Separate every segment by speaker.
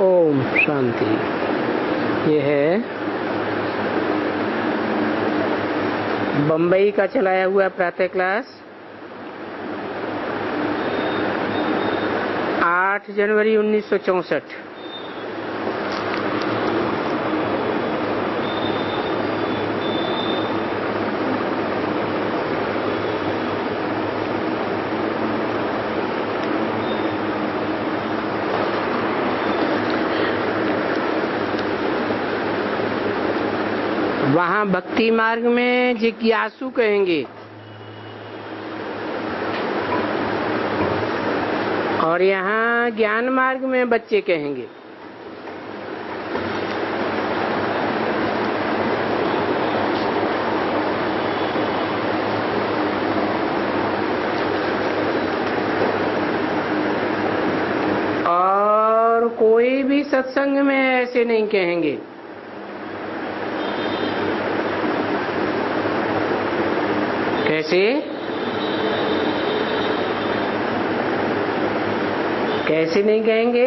Speaker 1: ओम शांति। ये है बम्बई का चलाया हुआ प्रातः क्लास 8 जनवरी 1964। वहां भक्ति मार्ग में जिज्ञासु कहेंगे और यहाँ ज्ञान मार्ग में बच्चे कहेंगे। और कोई भी सत्संग में ऐसे नहीं कहेंगे। कैसे? कैसे नहीं कहेंगे?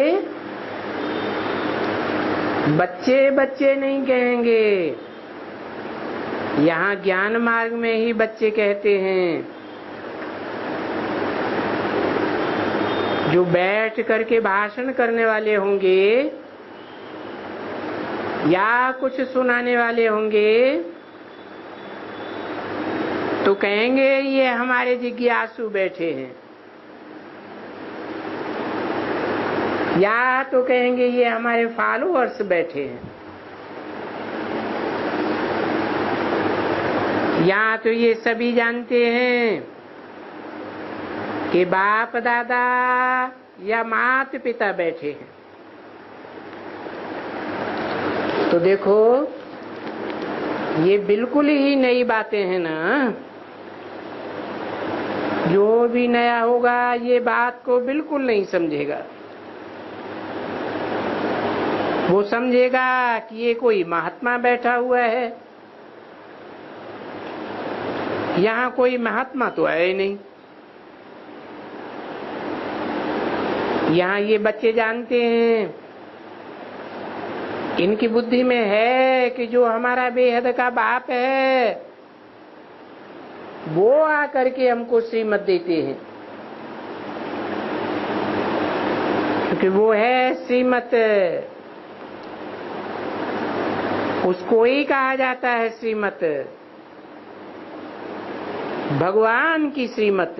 Speaker 1: बच्चे बच्चे नहीं कहेंगे। यहाँ ज्ञान मार्ग में ही बच्चे कहते हैं। जो बैठ करके भाषण करने वाले होंगे या कुछ सुनाने वाले होंगे तो कहेंगे ये हमारे जिज्ञासु बैठे हैं, या तो कहेंगे ये हमारे फॉलोअर्स बैठे हैं, या तो ये सभी जानते हैं कि बाप दादा या माता पिता बैठे हैं। तो देखो ये बिल्कुल ही नई बातें हैं ना। जो भी नया होगा ये बात को बिल्कुल नहीं समझेगा। वो समझेगा कि ये कोई महात्मा बैठा हुआ है। यहाँ कोई महात्मा तो है ही नहीं। यहाँ ये बच्चे जानते हैं, इनकी बुद्धि में है कि जो हमारा बेहद का बाप है वो आकर के हमको श्रीमत देते हैं, क्योंकि वो है श्रीमत। उसको ही कहा जाता है श्रीमत, भगवान की श्रीमत।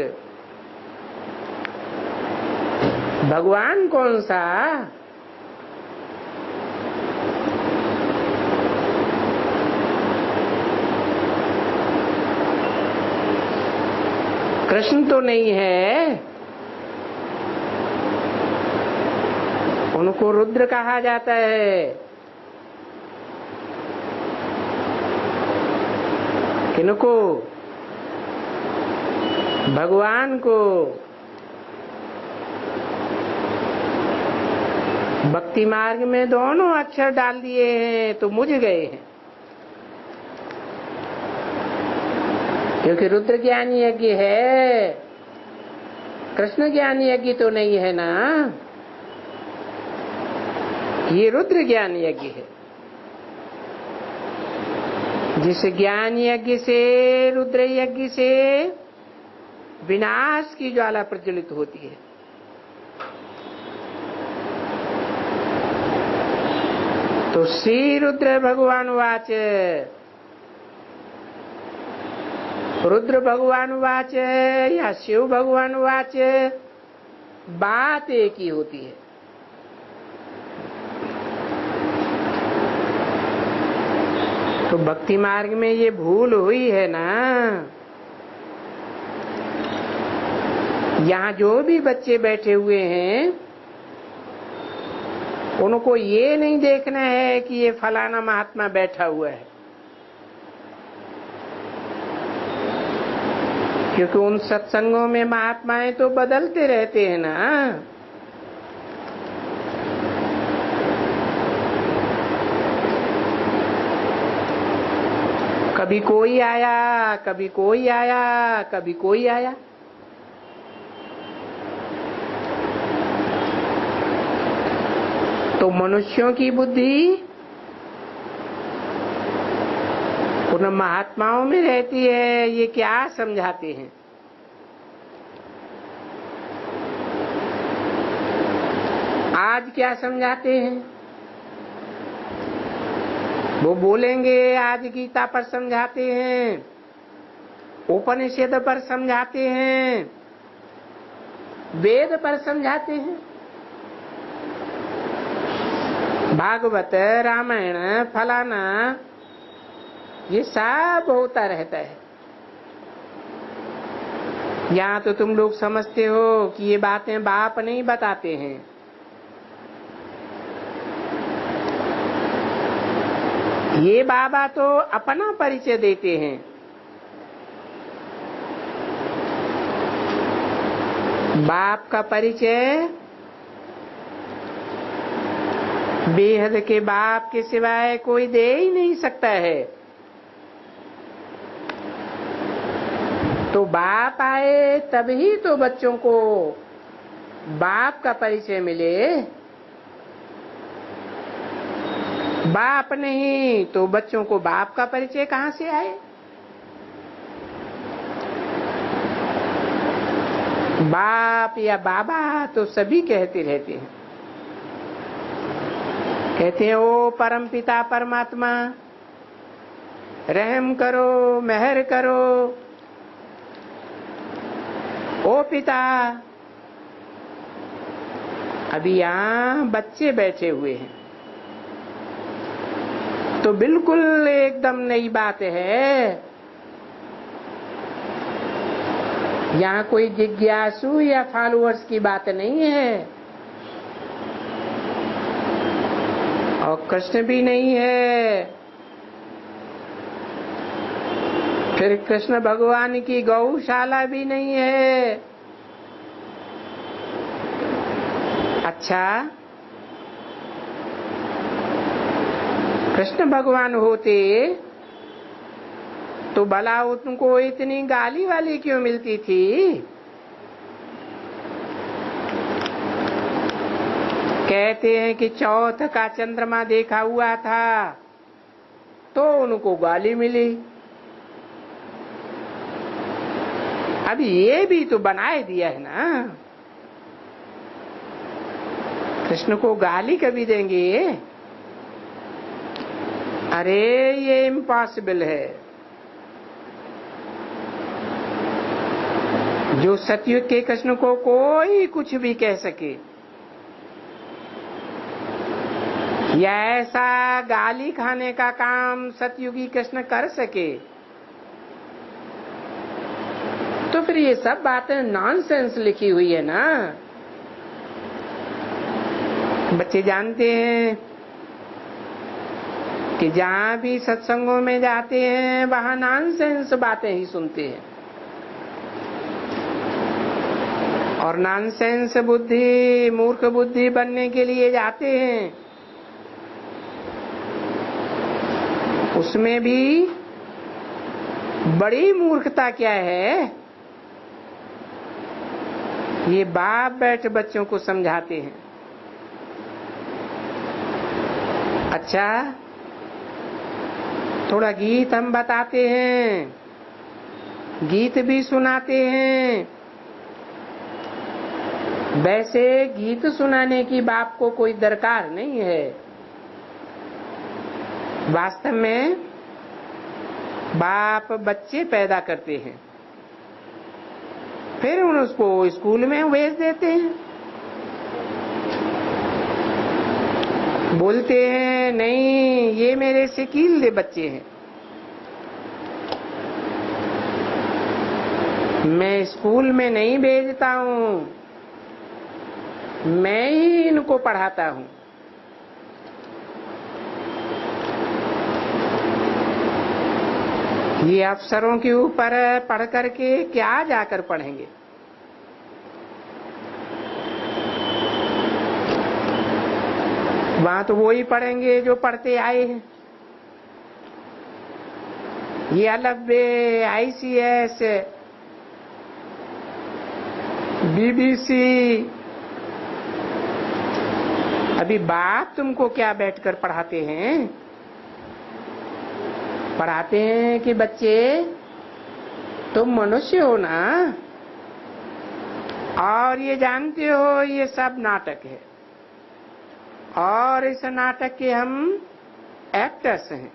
Speaker 1: भगवान कौन सा? कृष्ण तो नहीं है। उनको रुद्र कहा जाता है। किनको? भगवान को। भक्ति मार्ग में दोनों अक्षर डाल दिए हैं तो मुझ गए हैं, क्योंकि रुद्र ज्ञान यज्ञ है, कृष्ण ज्ञान यज्ञ तो नहीं है ना। ये रुद्र ज्ञान यज्ञ है। जिस ज्ञान यज्ञ से, रुद्र यज्ञ से विनाश की ज्वाला प्रज्वलित होती है। तो श्री रुद्र भगवान वाच, रुद्र भगवान वाच या शिव भगवान वाच, बात एक ही होती है। तो भक्ति मार्ग में ये भूल हुई है ना। यहाँ जो भी बच्चे बैठे हुए हैं उनको ये नहीं देखना है कि ये फलाना महात्मा बैठा हुआ है, क्योंकि उन सत्संगों में महात्माएं तो बदलते रहते हैं ना। कभी कोई आया, कभी कोई आया, कभी कोई आया। तो मनुष्यों की बुद्धि उन महात्माओं में रहती है। ये क्या समझाते हैं? आज क्या समझाते हैं? वो बोलेंगे आज गीता पर समझाते हैं, उपनिषद पर समझाते हैं, वेद पर समझाते हैं, भागवत रामायण फलाना ये सब होता रहता है। यहाँ तो तुम लोग समझते हो कि ये बातें बाप नहीं बताते हैं। ये बाबा तो अपना परिचय देते हैं। बाप का परिचय बेहद के बाप के सिवाय कोई दे ही नहीं सकता है। तो बाप आए तभी तो बच्चों को बाप का परिचय मिले। बाप नहीं तो बच्चों को बाप का परिचय कहां से आए? बाप या बाबा तो सभी कहते रहते हैं। कहते हैं ओ परम पिता परमात्मा रहम करो, मेहर करो। ओ पिता, अभी यहाँ बच्चे बैठे हुए हैं तो बिल्कुल एकदम नई बात है। यहाँ कोई जिज्ञासु या फॉलोअर्स की बात नहीं है और कृष्ण भी नहीं है। फिर कृष्ण भगवान की गौशाला भी नहीं है। अच्छा, कृष्ण भगवान होते तो भला उनको इतनी गाली वाली क्यों मिलती थी? कहते हैं कि चौथ का चंद्रमा देखा हुआ था तो उनको गाली मिली। अब ये भी तो बनाए दिया है ना। कृष्ण को गाली कभी देंगे? अरे ये इम्पॉसिबल है। जो सतयुग के कृष्ण को कोई कुछ भी कह सके या ऐसा गाली खाने का काम सतयुगी कृष्ण कर सके तो फिर ये सब बातें नॉनसेंस लिखी हुई है ना। बच्चे जानते हैं कि जहाँ भी सत्संगों में जाते हैं वहाँ नॉनसेंस बातें ही सुनते हैं और नॉनसेंस बुद्धि, मूर्ख बुद्धि बनने के लिए जाते हैं। उसमें भी बड़ी मूर्खता क्या है? ये बाप बैठ बच्चों को समझाते हैं। अच्छा, थोड़ा गीत हम बताते हैं, गीत भी सुनाते हैं। वैसे गीत सुनाने की बाप को कोई दरकार नहीं है। वास्तव में बाप बच्चे पैदा करते हैं फिर उसको स्कूल में भेज देते हैं। बोलते हैं नहीं ये मेरे शकील बच्चे हैं, मैं स्कूल में नहीं भेजता हूँ, मैं ही इनको पढ़ाता हूँ। ये अफसरों के ऊपर पढ़ करके क्या जाकर पढ़ेंगे? वहां तो वो ही पढ़ेंगे जो पढ़ते आए हैं। ये अलग ICS, BBC, अभी बाप तुमको क्या बैठकर पढ़ाते हैं? पढ़ाते हैं कि बच्चे तुम मनुष्य हो ना, और ये जानते हो ये सब नाटक है, और इस नाटक के हम एक्टर्स हैं।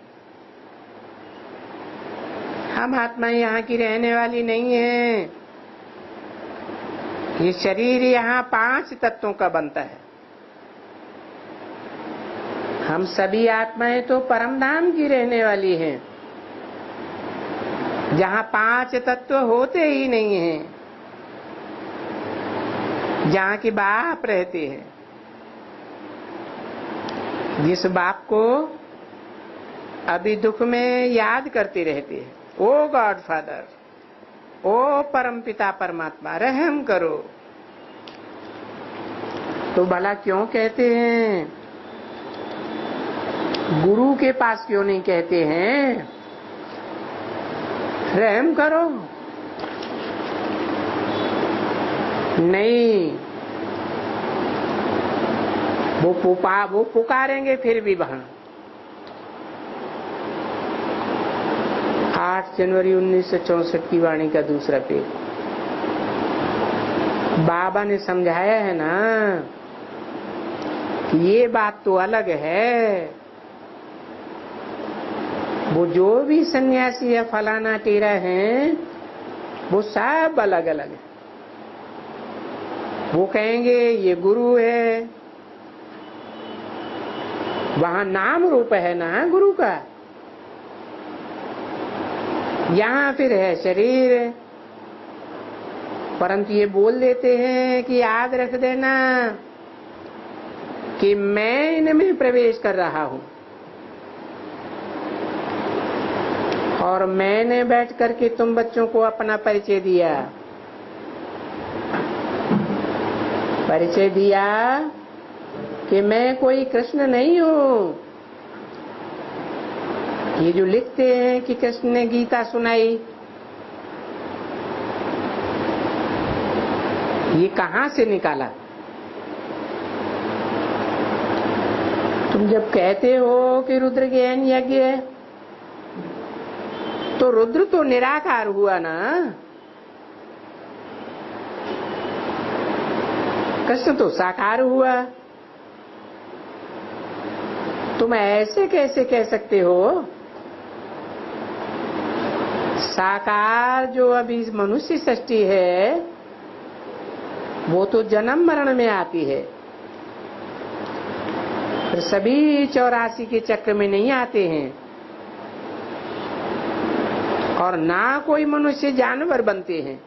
Speaker 1: हम आत्मा यहाँ की रहने वाली नहीं है। ये शरीर यहाँ 5 तत्वों का बनता है। हम सभी आत्माएं तो परमधाम की रहने वाली हैं, जहाँ 5 तत्व होते ही नहीं हैं, जहाँ के बाप रहते हैं। जिस बाप को अभी दुख में याद करते रहते हैं, ओ गॉड फादर, ओ परमपिता परमात्मा रहम करो, तो भला क्यों कहते हैं? गुरु के पास क्यों नहीं कहते हैं रहम करो? नहीं, वो पुकारेंगे फिर भी वहां। 8 जनवरी 1964 की वाणी का दूसरा पेज। बाबा ने समझाया है ना कि ये बात तो अलग है। वो जो भी सन्यासी है, फलाना टेरा है, वो सब अलग अलग है। वो कहेंगे ये गुरु है, वहां नाम रूप है ना गुरु का, यहाँ फिर है शरीर। परंतु ये बोल देते हैं कि याद रख देना कि मैं इनमें प्रवेश कर रहा हूं, और मैंने बैठ करके तुम बच्चों को अपना परिचय दिया। परिचय दिया कि मैं कोई कृष्ण नहीं हूं। ये जो लिखते हैं कि कृष्ण ने गीता सुनाई, ये कहां से निकाला? तुम जब कहते हो कि रुद्र ज्ञान यज्ञ है, तो रुद्र तो निराकार हुआ ना, कृष्ण तो साकार हुआ। तुम ऐसे कैसे कह सकते हो? साकार जो अभी मनुष्य सृष्टि है, वो तो जन्म मरण में आती है, फिर सभी 84 के चक्र में नहीं आते हैं। और ना कोई मनुष्य जानवर बनते हैं,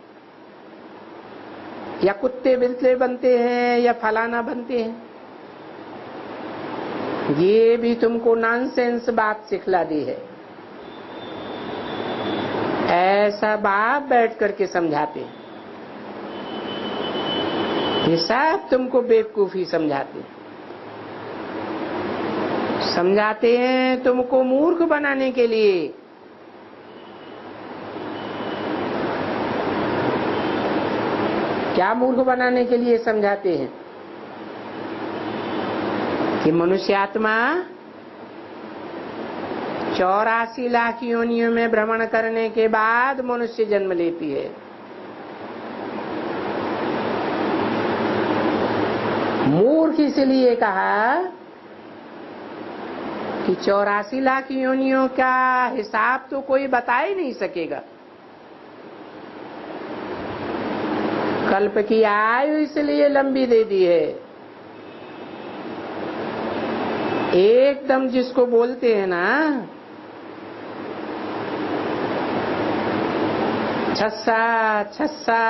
Speaker 1: या कुत्ते बिल्ले बनते हैं, या फलाना बनते हैं। ये भी तुमको नॉनसेंस बात सिखला दी है। ऐसा बाप बैठ करके समझाते हैं, ये सब तुमको बेवकूफी समझाते हैं तुमको मूर्ख बनाने के लिए। क्या मूर्ख बनाने के लिए समझाते हैं? कि मनुष्य आत्मा 84 लाख योनियों में भ्रमण करने के बाद मनुष्य जन्म लेती है। मूर्ख इसलिए कहा कि 84 लाख योनियों का हिसाब तो कोई बता ही नहीं सकेगा। कल्प की आयु इसलिए लंबी दे दी है। एकदम जिसको बोलते हैं ना छस्सा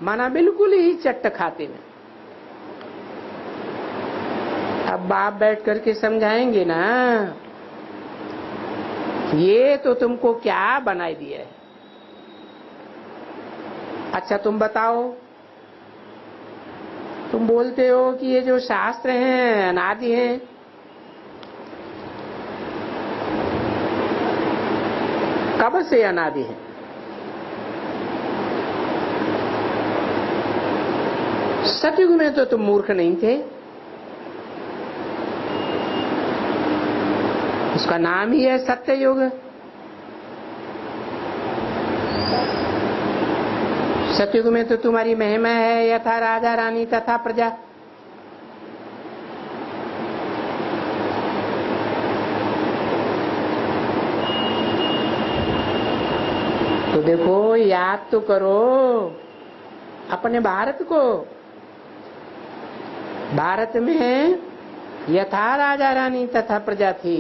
Speaker 1: माना बिल्कुल ही चट्ट खाते में। अब बाप बैठ करके समझाएंगे ना, ये तो तुमको क्या बनाई दिया है। अच्छा तुम बताओ, तुम बोलते हो कि ये जो शास्त्र हैं अनादि हैं, कब से अनादि है? सतयुग में तो तुम मूर्ख नहीं थे। उसका नाम ही है सत्ययुग। सतयुग में तो तुम्हारी महिमा है यथा राजा रानी तथा प्रजा। तो देखो, याद तो करो अपने भारत को। भारत में यथा राजा रानी तथा प्रजा थी।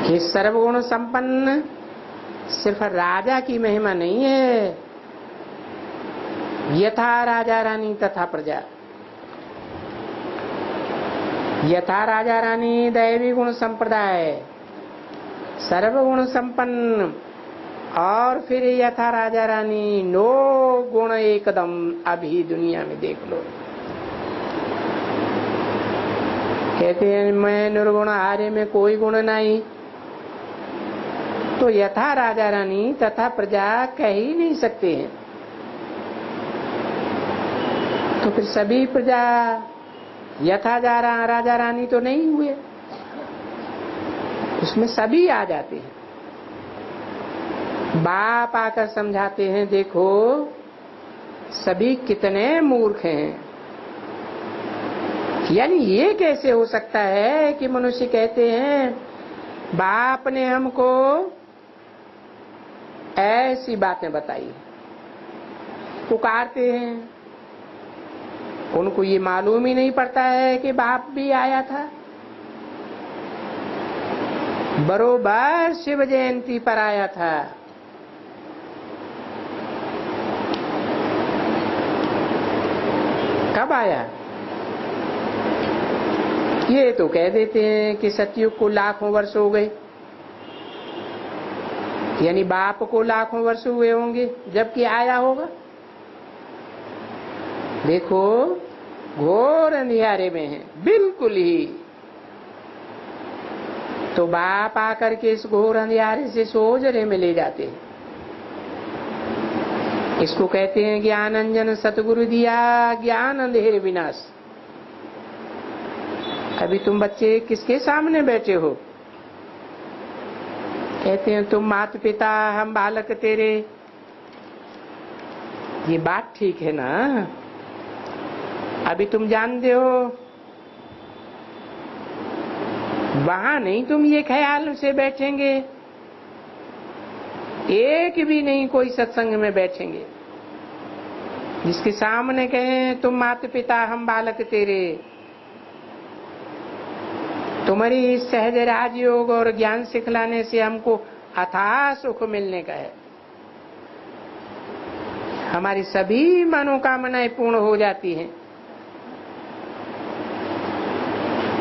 Speaker 1: ये सर्वगुण संपन्न सिर्फ राजा की महिमा नहीं है, यथा राजा रानी तथा प्रजा। यथा राजा रानी दैवी गुण संप्रदाय, सर्वगुण संपन्न, और फिर यथा राजा रानी नो गुण एकदम। अभी दुनिया में देख लो, कहते हैं मैं निर्गुण, आर्य में कोई गुण नहीं। तो यथा राजा रानी तथा प्रजा कह ही नहीं सकते हैं। तो फिर सभी प्रजा यथा राजा रानी तो नहीं हुए, उसमें सभी आ जाते हैं। बाप आकर समझाते हैं, देखो सभी कितने मूर्ख हैं। यानी ये कैसे हो सकता है कि मनुष्य कहते हैं बाप ने हमको ऐसी बातें बताई, पुकारते हैं, उनको ये मालूम ही नहीं पड़ता है कि बाप भी आया था। बरोबर शिव जयंती पर आया था। कब आया? ये तो कह देते हैं कि सतयुग को लाखों वर्ष हो गए, यानी बाप को लाखों वर्ष हुए होंगे जबकि आया होगा। देखो घोर अंधियारे में है बिल्कुल ही, तो बाप आकर के इस घोर अंधियारे से सोजरे में ले जाते हैं। इसको कहते हैं ज्ञान अंजन सतगुरु दिया ज्ञान अंधेर विनाश। अभी तुम बच्चे किसके सामने बैठे हो? कहते हैं तुम माता पिता, हम बालक तेरे। ये बात ठीक है ना? अभी तुम जानते हो, वहां नहीं तुम ये ख्याल से बैठेंगे, एक भी नहीं कोई सत्संग में बैठेंगे जिसके सामने कहें तुम माता पिता, हम बालक तेरे। तुम्हारी सहज राजयोग और ज्ञान सिखलाने से हमको अथाह सुख मिलने का है। हमारी सभी मनोकामनाएं पूर्ण हो जाती हैं।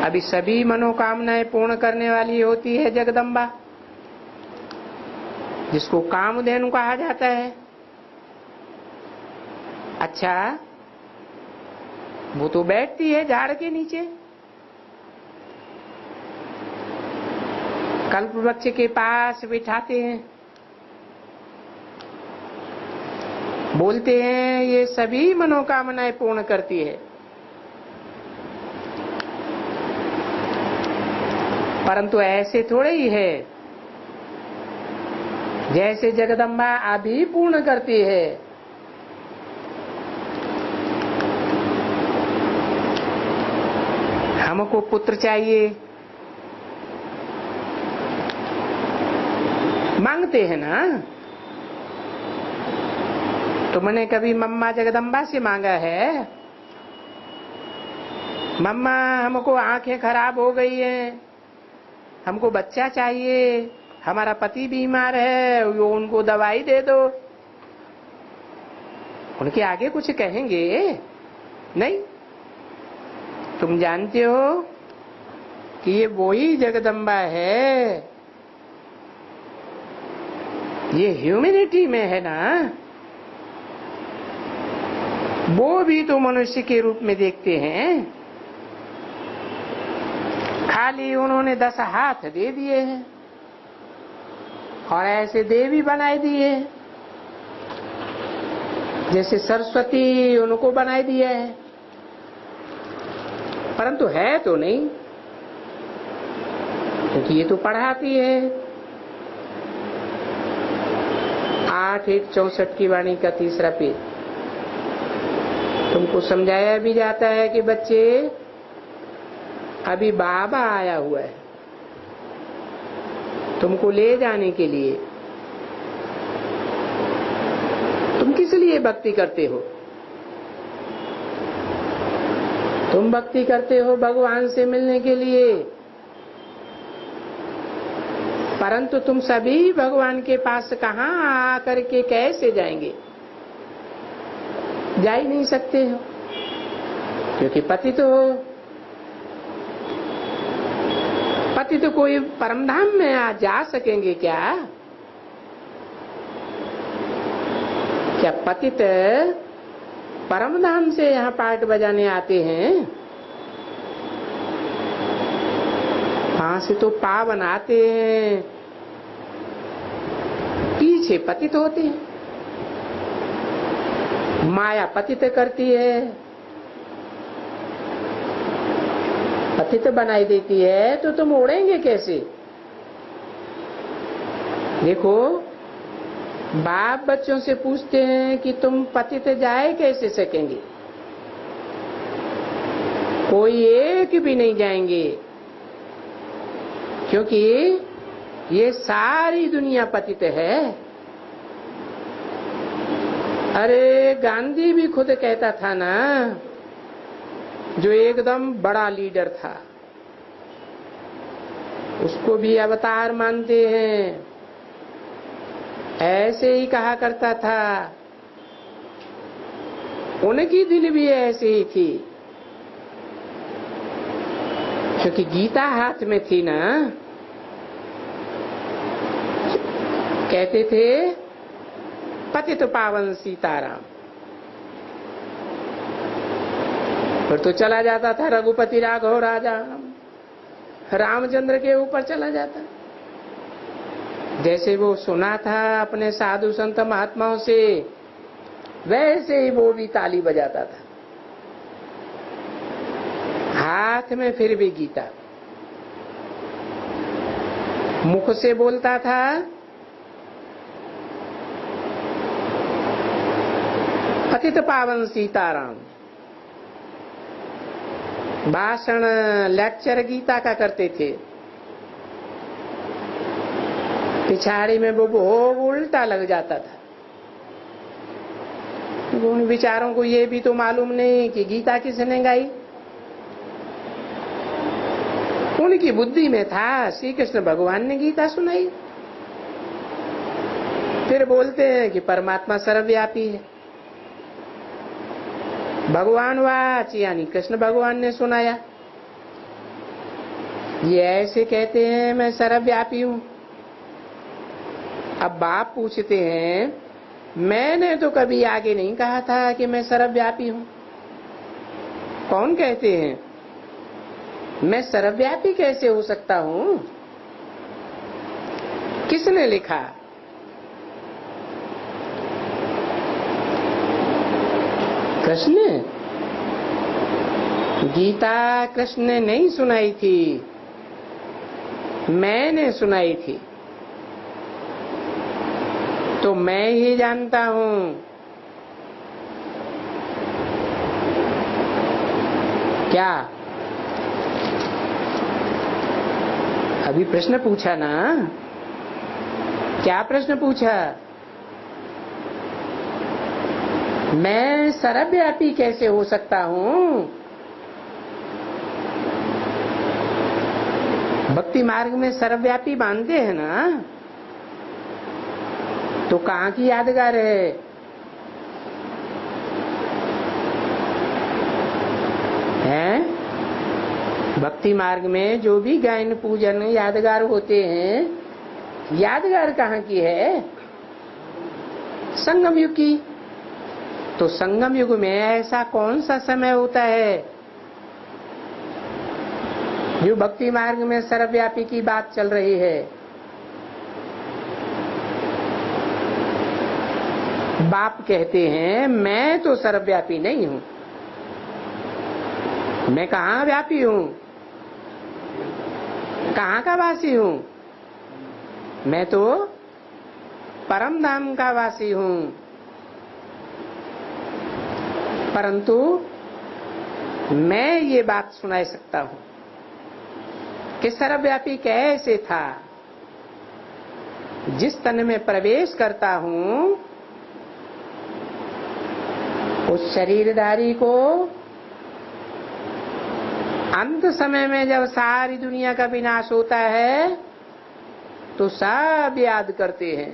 Speaker 1: अभी सभी मनोकामनाएं पूर्ण करने वाली होती है जगदम्बा, जिसको कामधेनु कहा जाता है। अच्छा, वो तो बैठती है झाड़ के नीचे, कल्प वृक्ष के पास बिठाते हैं, बोलते हैं ये सभी मनोकामनाएं पूर्ण करती है। परंतु ऐसे थोड़े ही है, जैसे जगदम्बा अभी पूर्ण करती है। हमको पुत्र चाहिए, मांगते हैं ना। तुमने कभी मम्मा जगदम्बा से मांगा है? मम्मा हमको आंखें खराब हो गई हैं, हमको बच्चा चाहिए, हमारा पति बीमार है, वो उनको दवाई दे दो। उनके आगे कुछ कहेंगे नहीं। तुम जानते हो कि ये वही जगदम्बा है, ये ह्यूमैनिटी में है ना। वो भी तो मनुष्य के रूप में देखते हैं, खाली उन्होंने 10 हाथ दे दिए हैं और ऐसे देवी बनाए दिए हैं, जैसे सरस्वती उनको बनाए दिया है, परंतु है तो नहीं। क्योंकि ये तो पढ़ाती है। 8:64 की वाणी का 3रा पेज। तुमको समझाया भी जाता है कि बच्चे अभी बाबा आया हुआ है तुमको ले जाने के लिए। तुम किस लिए भक्ति करते हो? तुम भक्ति करते हो भगवान से मिलने के लिए, परंतु तुम सभी भगवान के पास कहां आकर के कैसे जाएंगे? जा ही नहीं सकते हो क्योंकि पतित हो। पतित तो कोई परमधाम में आ जा सकेंगे क्या? क्या पतित परमधाम से यहाँ पाठ बजाने आते हैं? वहां से तो पावन आते हैं, पीछे पतित होते हैं। माया पतित करती है, पतित बनाई देती है, तो तुम उड़ेंगे कैसे? देखो, बाप बच्चों से पूछते हैं कि तुम पतित जाए कैसे सकेंगे? कोई एक भी नहीं जाएंगे, क्योंकि ये सारी दुनिया पतित है। अरे गांधी भी खुद कहता था ना, जो एकदम बड़ा लीडर था, उसको भी अवतार मानते हैं, ऐसे ही कहा करता था। उनकी दिल भी ऐसे ही थी, क्योंकि गीता हाथ में थी ना। कहते थे पतित पावन सीताराम, फिर तो चला जाता था रघुपति राघव राजा रामचंद्र के ऊपर चला जाता। जैसे वो सुना था अपने साधु संत महात्माओं से, वैसे ही वो भी ताली बजाता था, हाथ में फिर भी गीता, मुख से बोलता था पतित पावन सीताराम। भाषण लेक्चर गीता का करते थे, पिछाड़ी में वो भोग उल्टा लग जाता था। उन विचारों को ये भी तो मालूम नहीं कि गीता किसने गाई। उनकी बुद्धि में था श्री कृष्ण भगवान ने गीता सुनाई। फिर बोलते हैं कि परमात्मा सर्वव्यापी है, भगवान वाच यानी कृष्ण भगवान ने सुनाया। ये ऐसे कहते हैं मैं सर्वव्यापी हूं। अब बाप पूछते हैं, मैंने तो कभी आगे नहीं कहा था कि मैं सर्वव्यापी हूं। कौन कहते हैं? मैं सर्वव्यापी कैसे हो सकता हूं? किसने लिखा? कृष्ण। गीता कृष्ण ने नहीं सुनाई थी, मैंने सुनाई थी। तो मैं ही जानता हूं। क्या? अभी प्रश्न पूछा ना? क्या प्रश्न पूछा? मैं सर्वव्यापी कैसे हो सकता हूं? भक्ति मार्ग में सर्वव्यापी मानते हैं ना, तो कहां की यादगार है? हैं? भक्ति मार्ग में जो भी गायन पूजन यादगार होते हैं, यादगार कहां की है? संगम युग की। तो संगम युग में ऐसा कौन सा समय होता है जो भक्ति मार्ग में सर्वव्यापी की बात चल रही है? बाप कहते हैं मैं तो सर्वव्यापी नहीं हूं। मैं कहां व्यापी हूं? कहाँ का वासी हूँ? मैं तो परम धाम का वासी हूँ। परंतु मैं ये बात सुना सकता हूँ कि सर्वव्यापी कैसे था। जिस तन में प्रवेश करता हूँ उस शरीरधारी को अंत समय में जब सारी दुनिया का विनाश होता है तो सब याद करते हैं।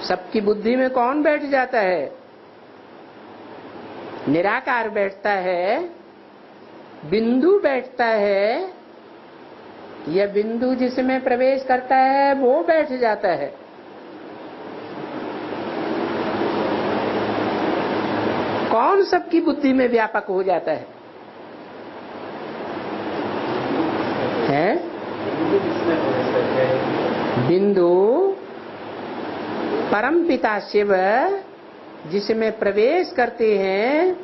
Speaker 1: सबकी बुद्धि में कौन बैठ जाता है? निराकार बैठता है, बिंदु बैठता है, यह बिंदु जिसमें प्रवेश करता है वो बैठ जाता है। कौन सबकी बुद्धि में व्यापक हो जाता है? बिंदु परमपिता शिव जिसमें प्रवेश करते हैं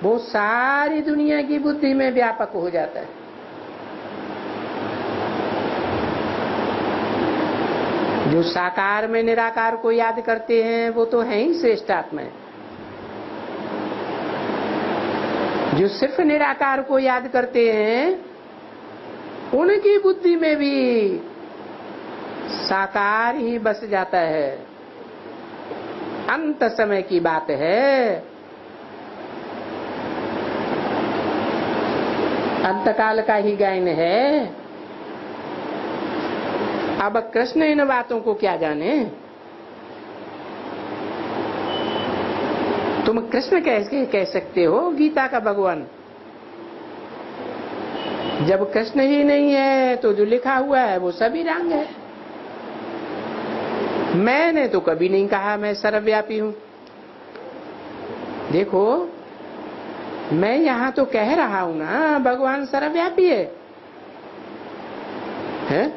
Speaker 1: वो सारी दुनिया की बुद्धि में व्यापक हो जाता है। जो साकार में निराकार को याद करते हैं वो तो है ही श्रेष्ठ आत्मा। जो सिर्फ निराकार को याद करते हैं उनकी बुद्धि में भी साकार ही बस जाता है। अंत समय की बात है, अंतकाल का ही गायन है। अब कृष्ण इन बातों को क्या जाने? तुम कृष्ण कैसे कह सकते हो गीता का भगवान? जब कृष्ण ही नहीं है तो जो लिखा हुआ है वो सभी रंग है। मैंने तो कभी नहीं कहा मैं सर्वव्यापी हूं। देखो मैं यहां तो कह रहा हूं ना भगवान सर्वव्यापी है, हैं?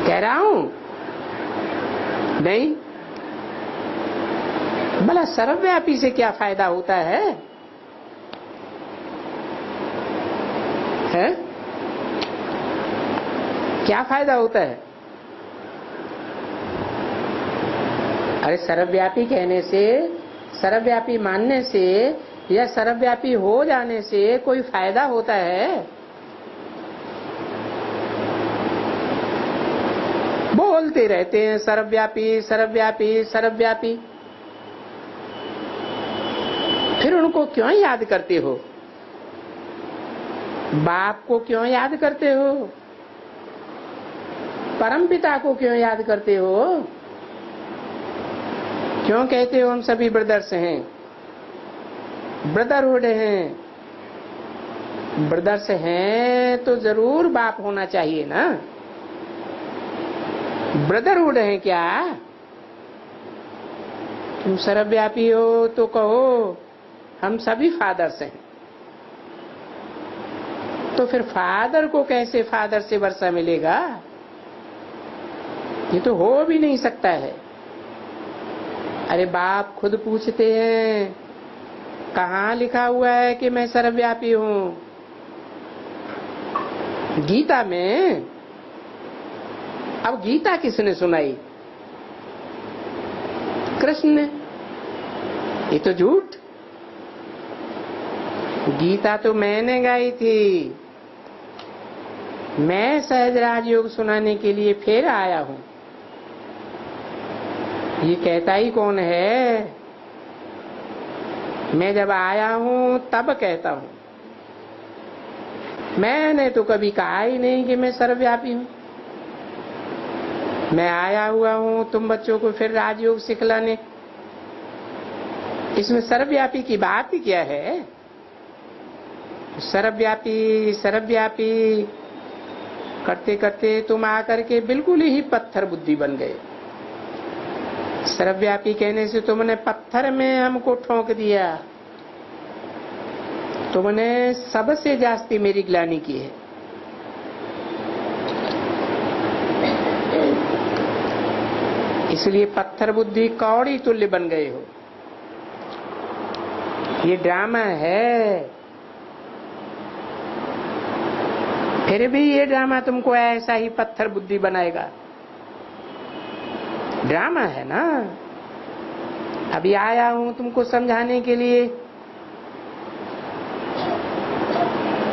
Speaker 1: कह रहा हूं नहीं? भला सर्वव्यापी से क्या फायदा होता है? हैं? क्या फायदा होता है? अरे सर्वव्यापी कहने से, सर्वव्यापी मानने से या सर्वव्यापी हो जाने से कोई फायदा होता है? बोलते रहते हैं सर्वव्यापी सर्वव्यापी सर्वव्यापी। फिर उनको क्यों याद करते हो? बाप को क्यों याद करते हो? परमपिता को क्यों याद करते हो? क्यों कहते हो हम सभी ब्रदर्स हैं, ब्रदरहुड हैं? ब्रदर्स हैं तो जरूर बाप होना चाहिए ना। ब्रदरहुड है क्या? तुम सर्वव्यापी हो तो कहो हम सभी फादर्स हैं। तो फिर फादर को कैसे फादर से वर्षा मिलेगा? ये तो हो भी नहीं सकता है। अरे बाप खुद पूछते हैं कहाँ लिखा हुआ है कि मैं सर्वव्यापी हूँ? गीता में। अब गीता किसने सुनाई? कृष्ण ने। ये तो झूठ। गीता तो मैंने गाई थी। मैं सहज राजयोग सुनाने के लिए फिर आया हूँ। ये कहता ही कौन है? मैं जब आया हूँ तब कहता हूँ। मैंने तो कभी कहा ही नहीं कि मैं सर्वव्यापी हूँ। मैं आया हुआ हूँ तुम बच्चों को फिर राजयोग सिखलाने। इसमें सर्वव्यापी की बात ही क्या है? सर्वव्यापी सर्वव्यापी करते करते तुम आकर के बिल्कुल ही पत्थर बुद्धि बन गए। सर्वव्यापी कहने से तुमने पत्थर में हमको ठोक दिया। तुमने सबसे जास्ती मेरी ग्लानि की है। इसलिए पत्थर बुद्धि कौड़ी तुल्य बन गए हो। ये ड्रामा है। फिर भी ये ड्रामा तुमको ऐसा ही पत्थर बुद्धि बनाएगा। ड्रामा है ना। अभी आया हूं तुमको समझाने के लिए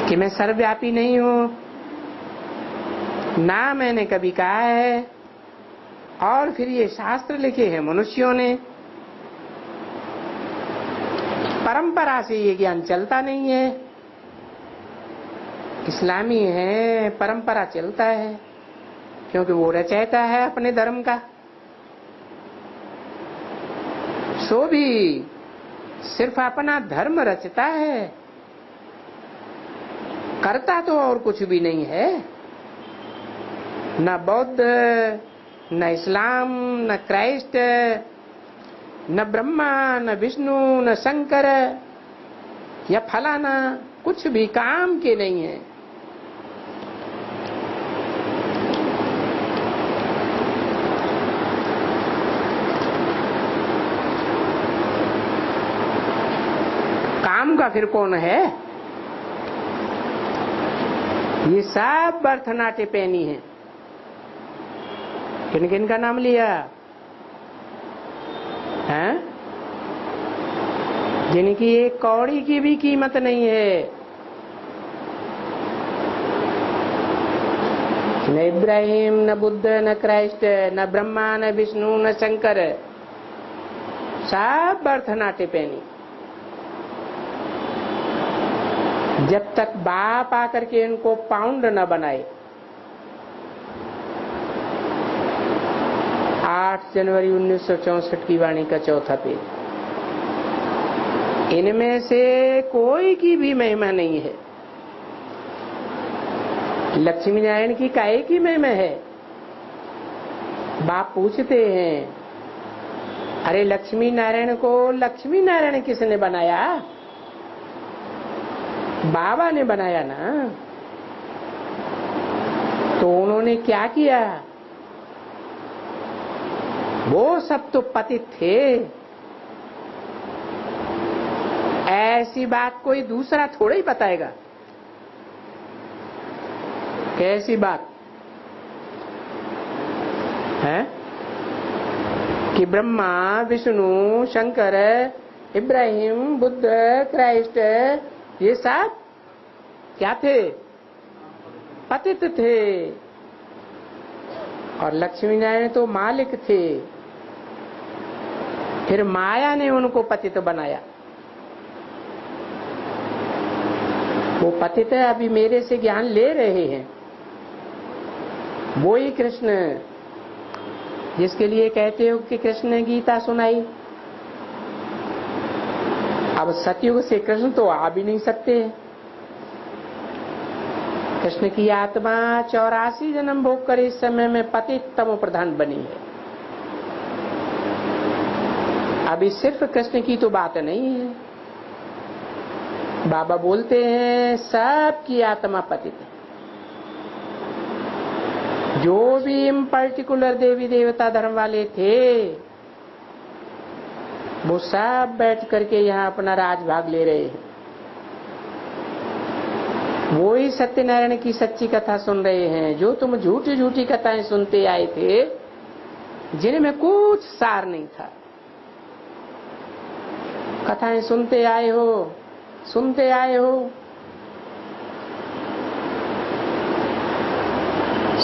Speaker 1: कि मैं सर्वव्यापी नहीं हूं ना, मैंने कभी कहा है। और फिर ये शास्त्र लिखे हैं मनुष्यों ने, परंपरा से ये ज्ञान चलता नहीं है। इस्लामी है, परंपरा चलता है, क्योंकि वो रचयिता है अपने धर्म का। सो भी सिर्फ अपना धर्म रचता है, करता तो और कुछ भी नहीं है। न बौद्ध, न इस्लाम, न क्राइस्ट, न ब्रह्मा, न विष्णु, न शंकर या फलाना कुछ भी काम के नहीं है। काम का फिर कौन है? ये सब भरतनाट्य पैनी है। किन किन का नाम लिया है? जिनकी एक कौड़ी की भी कीमत नहीं है। न इब्राहिम, न बुद्ध, न क्राइस्ट, न ब्रह्मा, न विष्णु, न शंकर, सब भरतनाट्य पैनी। जब तक बाप आकर के इनको पाउंड न बनाए। 8 जनवरी 1964 की वाणी का चौथा पेज। इनमें से कोई की भी महिमा नहीं है। लक्ष्मी नारायण की काहे की महिमा है? बाप पूछते हैं, अरे लक्ष्मी नारायण को लक्ष्मी नारायण किसने बनाया? बाबा ने बनाया ना। तो उन्होंने क्या किया? वो सब तो पतित थे। ऐसी बात कोई दूसरा थोड़ा ही बताएगा। कैसी बात है कि ब्रह्मा, विष्णु, शंकर, इब्राहिम, बुद्ध, क्राइस्ट, ये सब क्या थे? पतित थे। और लक्ष्मी नारायण तो मालिक थे। फिर माया ने उनको पतित बनाया। वो पतित है, अभी मेरे से ज्ञान ले रहे हैं। वो ही कृष्ण जिसके लिए कहते हो कि कृष्ण ने गीता सुनाई। अब सतयुग से कृष्ण तो आ भी नहीं सकते। कृष्ण की आत्मा 84 जन्म भोग कर इस समय में पतित तमो प्रधान बनी है। अभी सिर्फ कृष्ण की तो बात नहीं है। बाबा बोलते हैं सबकी आत्मा पतित है। जो भी इन पर्टिकुलर देवी देवता धर्म वाले थे, वो सब बैठ करके यहाँ अपना राजभाग ले रहे हैं। वो ही सत्यनारायण की सच्ची कथा सुन रहे हैं, जो तुम झूठी झूठी कथाएं सुनते आए थे, जिनमें कुछ सार नहीं था। कथाएं सुनते आए हो, सुनते आए हो,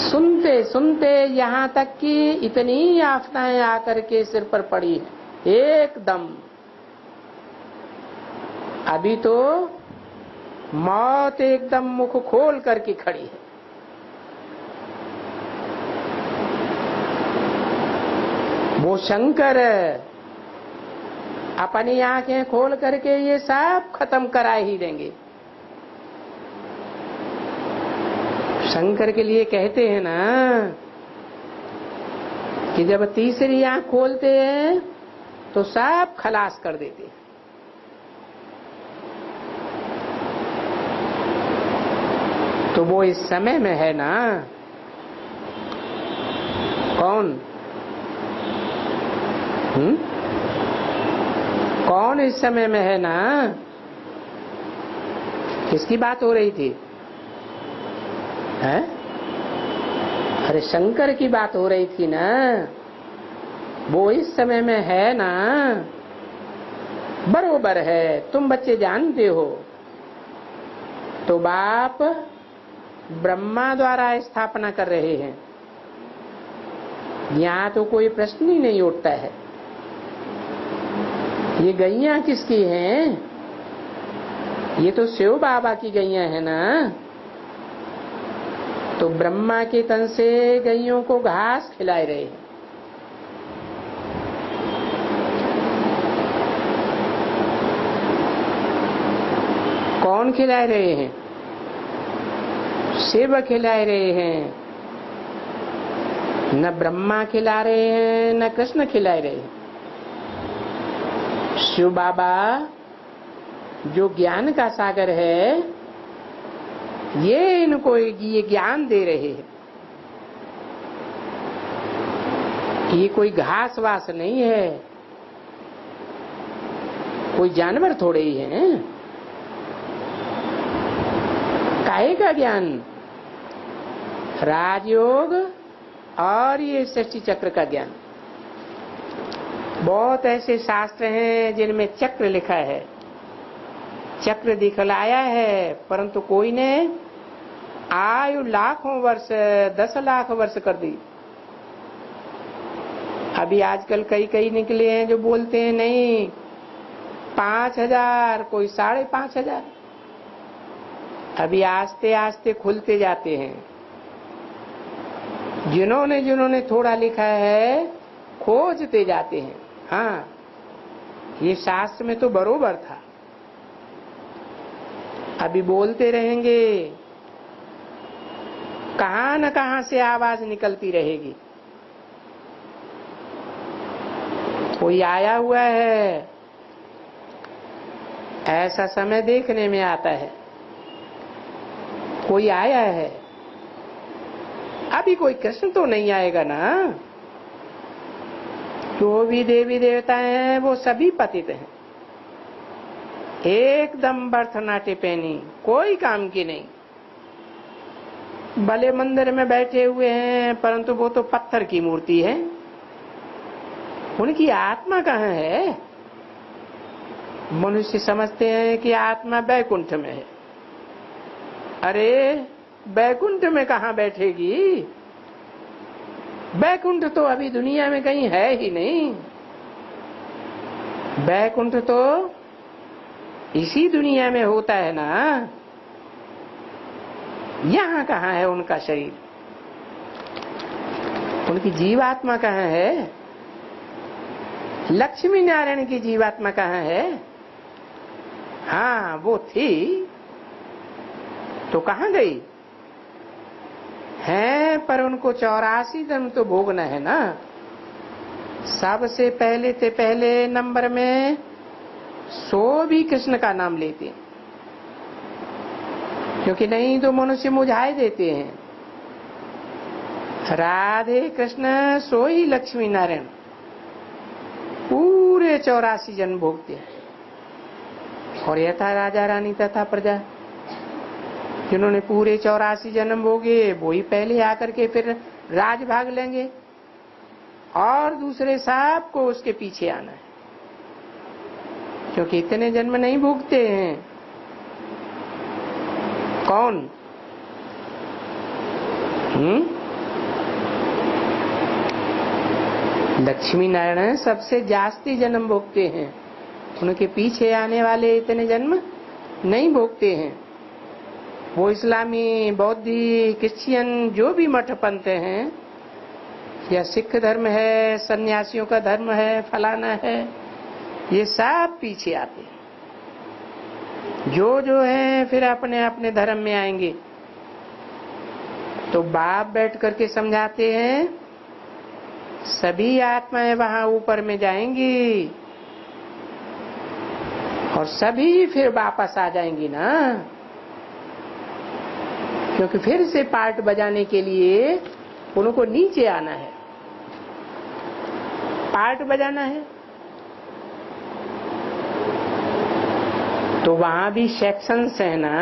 Speaker 1: सुनते सुनते यहाँ तक कि इतनी आफताएं आकर के सिर पर पड़ी है एकदम। अभी तो मौत एकदम मुख खोल करके खड़ी है। वो शंकर अपनी आंखें खोल करके ये सब खत्म करा ही देंगे। शंकर के लिए कहते हैं ना कि जब तीसरी आंख खोलते हैं तो सब खलास कर देते हैं। तो वो इस समय में है ना। कौन कौन इस समय में है ना? किसकी बात हो रही थी? है? अरे शंकर की बात हो रही थी ना। वो इस समय में है ना, बरोबर है, तुम बच्चे जानते हो। तो बाप ब्रह्मा द्वारा स्थापना कर रहे हैं, यहाँ तो कोई प्रश्न ही नहीं उठता है। ये गैया किसकी हैं? ये तो शिव बाबा की गैया है ना। तो ब्रह्मा के तन से गैयों को घास खिलाए रहे हैं। कौन खिलाए रहे हैं? शिव खिलाए रहे हैं। न ब्रह्मा खिला रहे हैं, न कृष्ण खिला रहे हैं। शिव बाबा जो ज्ञान का सागर है, ये इनको ये ज्ञान दे रहे हैं। ये कोई घास वास नहीं है, कोई जानवर थोड़े ही हैं। काहे का ज्ञान? राजयोग और ये सृष्टि चक्र का ज्ञान। बहुत ऐसे शास्त्र हैं जिनमें चक्र लिखा है, चक्र दिखलाया है, परंतु कोई ने आयु लाखों वर्ष 10 लाख वर्ष कर दी। अभी आजकल कई निकले हैं जो बोलते हैं नहीं 5000, कोई 5500। अभी आस्ते आस्ते खुलते जाते हैं। जिन्होंने थोड़ा लिखा है खोजते जाते हैं। हाँ, ये शास्त्र में तो बरोबर था। अभी बोलते रहेंगे, कहां न कहां से आवाज निकलती रहेगी। कोई आया हुआ है, ऐसा समय देखने में आता है। कोई आया है, अभी कोई कृष्ण तो नहीं आएगा ना। जो भी देवी देवता हैं वो सभी पतित हैं, एकदम बर्थ नाटे पैनी, कोई काम की नहीं। भले मंदिर में बैठे हुए हैं, परंतु वो तो पत्थर की मूर्ति है। उनकी आत्मा कहाँ है? मनुष्य समझते हैं कि आत्मा बैकुंठ में है। अरे बैकुंठ में कहाँ बैठेगी? बैकुंठ तो अभी दुनिया में कहीं है ही नहीं। बैकुंठ तो इसी दुनिया में होता है ना। यहाँ कहाँ है उनका शरीर? उनकी जीवात्मा कहाँ है? लक्ष्मी नारायण की जीवात्मा कहाँ है? हाँ, वो थी तो कहाँ गई है? पर उनको 84 जन्म तो भोगना है ना। सबसे पहले नंबर में सो भी कृष्ण का नाम लेते हैं, क्योंकि नहीं तो मनुष्य मुझाए देते हैं। राधे कृष्ण सो ही लक्ष्मी नारायण पूरे 84 जन्म भोगते हैं। और यथा राजा रानी तथा प्रजा, जिन्होंने पूरे 84 जन्म भोगे वो ही पहले आकर के फिर राज भाग लेंगे और दूसरे साहब को उसके पीछे आना है, क्योंकि इतने जन्म नहीं भोगते हैं। कौन? लक्ष्मी नारायण सबसे जास्ती जन्म भोगते हैं। उनके पीछे आने वाले इतने जन्म नहीं भोगते हैं। वो इस्लामी, बौद्धी, क्रिश्चियन जो भी मठ पंथ हैं, या सिख धर्म है, सन्यासियों का धर्म है, फलाना है, ये सब पीछे आते हैं। जो है फिर अपने अपने धर्म में आएंगे। तो बाप बैठ करके समझाते हैं, सभी आत्माएं वहां ऊपर में जाएंगी और सभी फिर वापस आ जाएंगी ना, क्योंकि फिर से पार्ट बजाने के लिए उनको नीचे आना है, पार्ट बजाना है। तो वहां भी सेक्शंस है ना,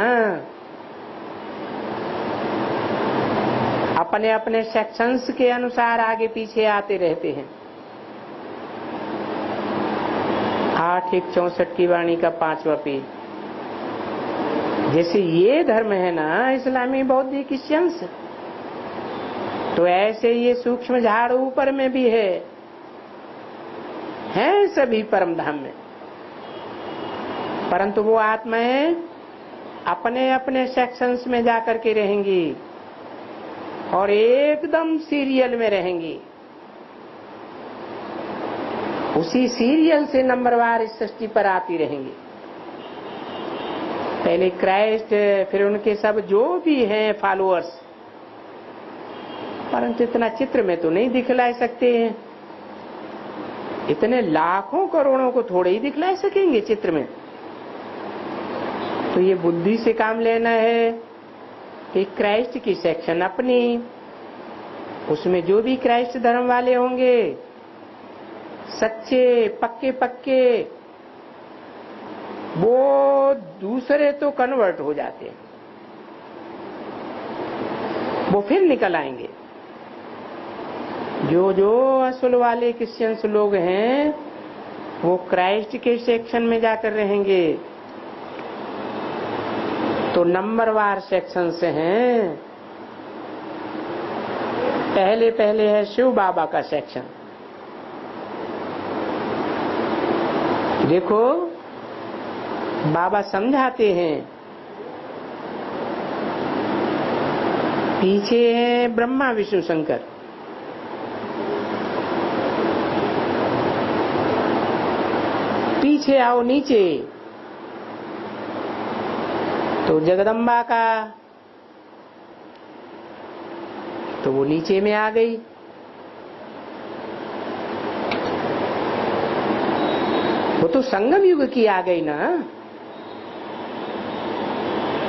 Speaker 1: अपने अपने सेक्शंस के अनुसार आगे पीछे आते रहते हैं। 8:164 की वाणी का 5वां पेज। जैसे ये धर्म है ना इस्लामी, बौद्धिक, क्रिश्चियंस, तो ऐसे ये सूक्ष्म झाड़ ऊपर में भी है सभी परम धाम में, परंतु वो आत्माएं अपने अपने सेक्शंस में जाकर के रहेंगी और एकदम सीरियल में रहेंगी। उसी सीरियल से नंबरवार इस सृष्टि पर आती रहेंगी। पहले क्राइस्ट, फिर उनके सब जो भी हैं फॉलोअर्स, परंतु इतना चित्र में तो नहीं दिखला सकते हैं। इतने लाखों करोड़ों को थोड़े ही दिखला सकेंगे चित्र में। तो ये बुद्धि से काम लेना है कि क्राइस्ट की सेक्शन अपनी, उसमें जो भी क्राइस्ट धर्म वाले होंगे, सच्चे पक्के पक्के, वो दूसरे तो कन्वर्ट हो जाते हैं, वो फिर निकल आएंगे। जो जो असल वाले क्रिश्चियंस लोग हैं वो क्राइस्ट के सेक्शन में जाकर रहेंगे। तो नंबरवार सेक्शन से हैं। पहले पहले है शिव बाबा का सेक्शन। देखो बाबा समझाते हैं, पीछे है ब्रह्मा विष्णु शंकर, पीछे आओ नीचे तो जगदम्बा का, तो वो नीचे में आ गई। वो तो संगम युग की आ गई ना,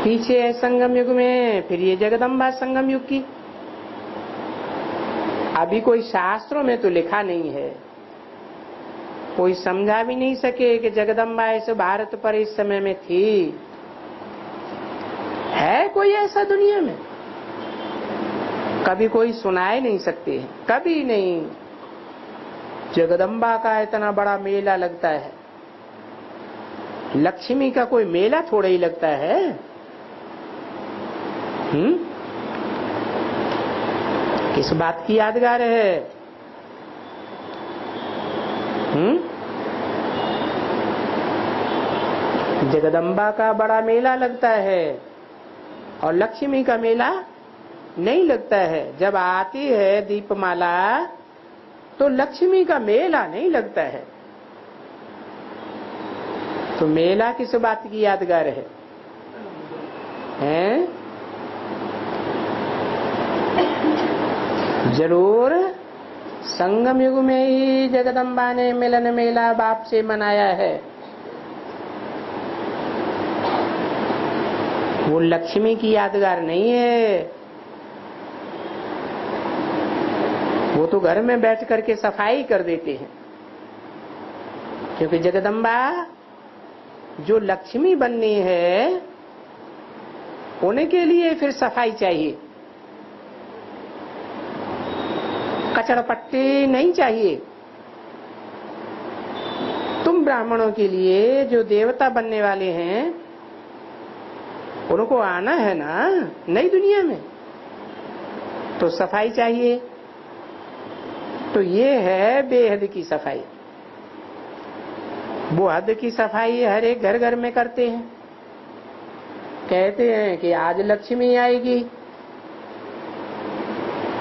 Speaker 1: पीछे है संगम युग में, फिर ये जगदम्बा संगम युग की। अभी कोई शास्त्रों में तो लिखा नहीं है, कोई समझा भी नहीं सके कि जगदम्बा ऐसे भारत पर इस समय में थी। है कोई ऐसा दुनिया में? कभी कोई सुनाए नहीं सकते हैं, कभी नहीं। जगदम्बा का इतना बड़ा मेला लगता है, लक्ष्मी का कोई मेला थोड़ा ही लगता है। किस बात की यादगार है? जगदम्बा का बड़ा मेला लगता है और लक्ष्मी का मेला नहीं लगता है। जब आती है दीपमाला तो लक्ष्मी का मेला नहीं लगता है। तो मेला किस बात की यादगार है? हैं? जरूर संगम युग में ही जगदम्बा ने मिलन मेला बाप से मनाया है। वो लक्ष्मी की यादगार नहीं है। वो तो घर में बैठ करके सफाई कर देते हैं, क्योंकि जगदम्बा जो लक्ष्मी बननी है उनके लिए फिर सफाई चाहिए, कचड़पट्टी नहीं चाहिए। तुम ब्राह्मणों के लिए जो देवता बनने वाले हैं उनको आना है ना नई दुनिया में, तो सफाई चाहिए। तो ये है बेहद की सफाई। वो हद की सफाई हर एक घर घर में करते हैं। कहते हैं कि आज लक्ष्मी आएगी।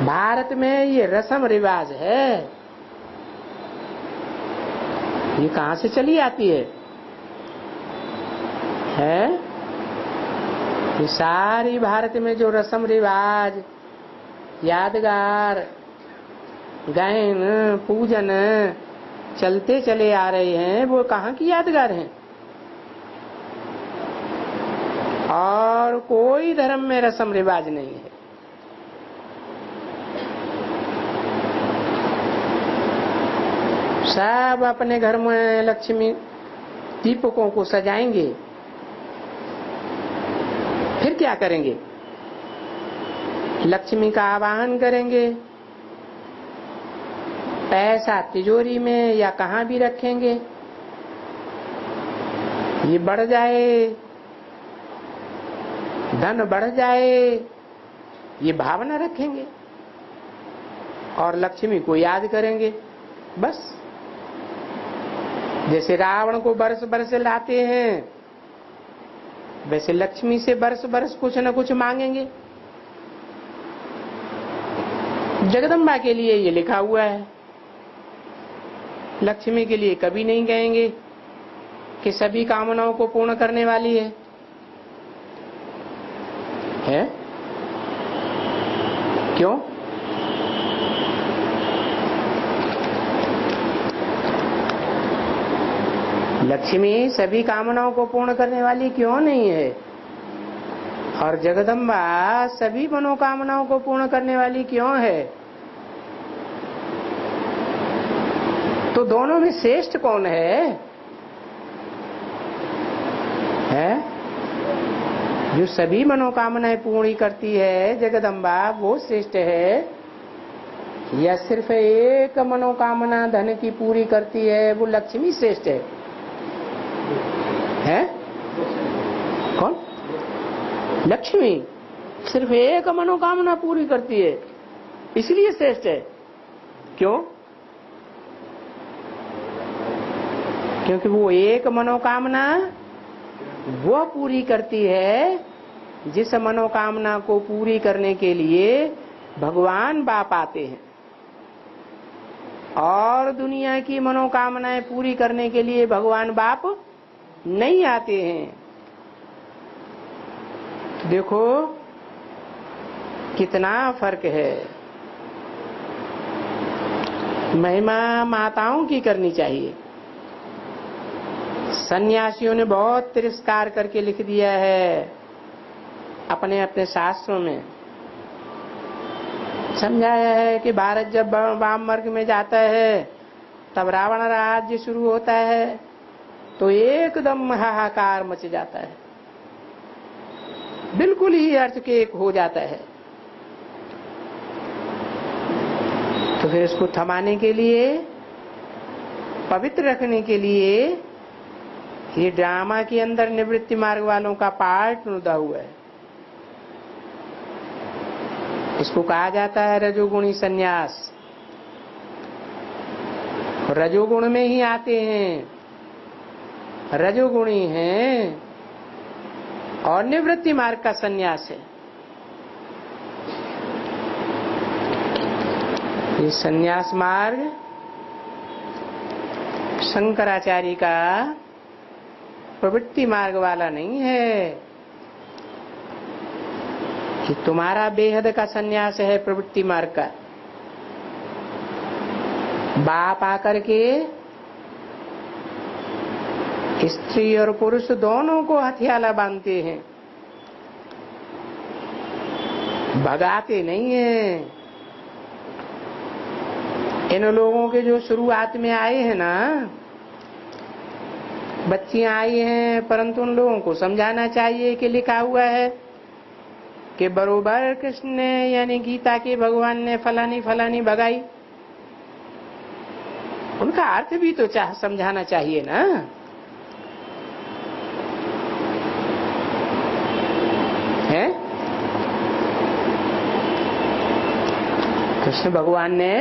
Speaker 1: भारत में ये रस्म रिवाज है, ये कहां से चली आती है? ये सारी भारत में जो रस्म रिवाज, यादगार, गायन, पूजन चलते चले आ रहे हैं, वो कहां की यादगार हैं? और कोई धर्म में रस्म रिवाज नहीं है। सब अपने घर में लक्ष्मी दीपकों को सजाएंगे फिर क्या करेंगे? लक्ष्मी का आवाहन करेंगे, पैसा तिजोरी में या कहां भी रखेंगे, ये बढ़ जाए, धन बढ़ जाए, ये भावना रखेंगे और लक्ष्मी को याद करेंगे। बस जैसे रावण को बरस बरस लाते हैं, वैसे लक्ष्मी से बरस बरस कुछ न कुछ मांगेंगे। जगदम्बा के लिए ये लिखा हुआ है, लक्ष्मी के लिए कभी नहीं कहेंगे कि सभी कामनाओं को पूर्ण करने वाली है? क्यों? लक्ष्मी सभी कामनाओं को पूर्ण करने वाली क्यों नहीं है? और जगदम्बा सभी मनोकामनाओं को पूर्ण करने वाली क्यों है? तो दोनों में श्रेष्ठ कौन है? जो सभी मनोकामनाएं पूरी करती है जगदम्बा, वो श्रेष्ठ है, या सिर्फ एक मनोकामना धन की पूरी करती है वो लक्ष्मी श्रेष्ठ है? कौन? लक्ष्मी सिर्फ एक मनोकामना पूरी करती है, इसलिए श्रेष्ठ है। क्यों? क्योंकि वो एक मनोकामना वो पूरी करती है जिस मनोकामना को पूरी करने के लिए भगवान बाप आते हैं, और दुनिया की मनोकामनाएं पूरी करने के लिए भगवान बाप नहीं आते हैं। देखो कितना फर्क है। महिमा माताओं की करनी चाहिए। सन्यासियों ने बहुत तिरस्कार करके लिख दिया है अपने अपने शास्त्रों में, समझाया है कि भारत जब वाम मार्ग में जाता है तब रावण राज्य शुरू होता है तो एकदम हाहाकार मच जाता है, बिल्कुल ही अर्थ के एक हो जाता है। तो फिर इसको थमाने के लिए, पवित्र रखने के लिए ये ड्रामा के अंदर निवृत्ति मार्ग वालों का पार्ट नुदा हुआ है। इसको कहा जाता है रजोगुणी सन्यास। रजोगुण में ही आते हैं, रजोगुणी हैं, और निवृत्ति मार्ग का सन्यास है। ये सन्यास मार्ग शंकराचार्य का प्रवृत्ति मार्ग वाला नहीं है कि तुम्हारा बेहद का सन्यास है प्रवृत्ति मार्ग का। बाप आकर के स्त्री और पुरुष दोनों को हथियाला बांधते हैं, भगाते नहीं है। इन लोगों के जो शुरुआत में आए हैं ना, बच्चियां आई हैं, परंतु उन लोगों को समझाना चाहिए कि लिखा हुआ है कि बरोबर कृष्ण ने यानी गीता के भगवान ने फलानी फलानी भगाई, उनका अर्थ भी तो समझाना चाहिए ना। है कृष्ण भगवान ने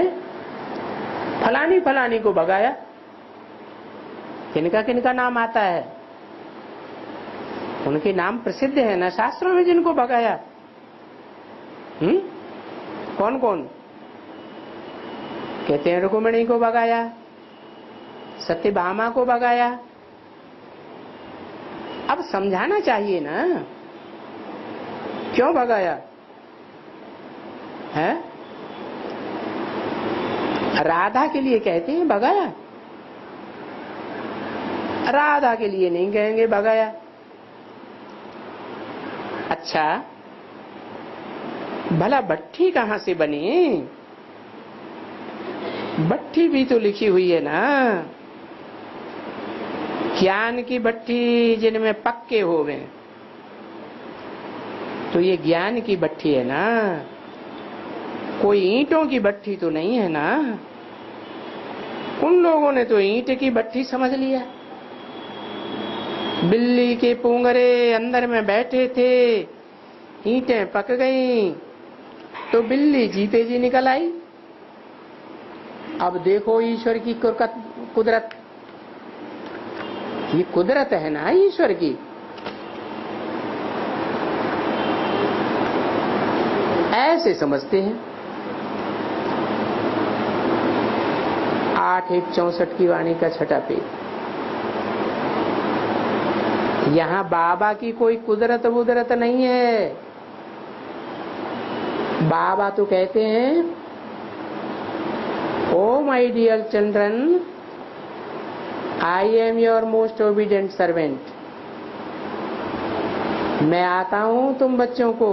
Speaker 1: फलानी फलानी को भगाया, किनका किनका नाम आता है, उनके नाम प्रसिद्ध है ना शास्त्रों में, जिनको भगाया। कौन कौन? कहते हैं रुक्मिणी को भगाया, सत्यभामा को भगाया। अब समझाना चाहिए ना, क्यों भगाया है? राधा के लिए कहते हैं भगाया, राधा के लिए नहीं कहेंगे भगाया। अच्छा, भला भट्ठी कहां से बनी? भट्ठी भी तो लिखी हुई है ना, ज्ञान की भट्ठी जिनमें पक्के हो गए, तो ये ज्ञान की भट्ठी है ना, कोई ईंटों की भट्ठी तो नहीं है ना। उन लोगों ने तो ईंट की भट्ठी समझ लिया। बिल्ली के पूंगरे अंदर में बैठे थे, ईंटें पक गईं तो बिल्ली जीते जी निकल आई। अब देखो ईश्वर की कुदरत, ये कुदरत है ना ईश्वर की। ऐसे समझते हैं। 8:1:64 की वाणी का छठा पेज। यहां बाबा की कोई कुदरत वुदरत नहीं है। बाबा तो कहते हैं, oh my dear children, I am your most obedient servant. मैं आता हूं तुम बच्चों को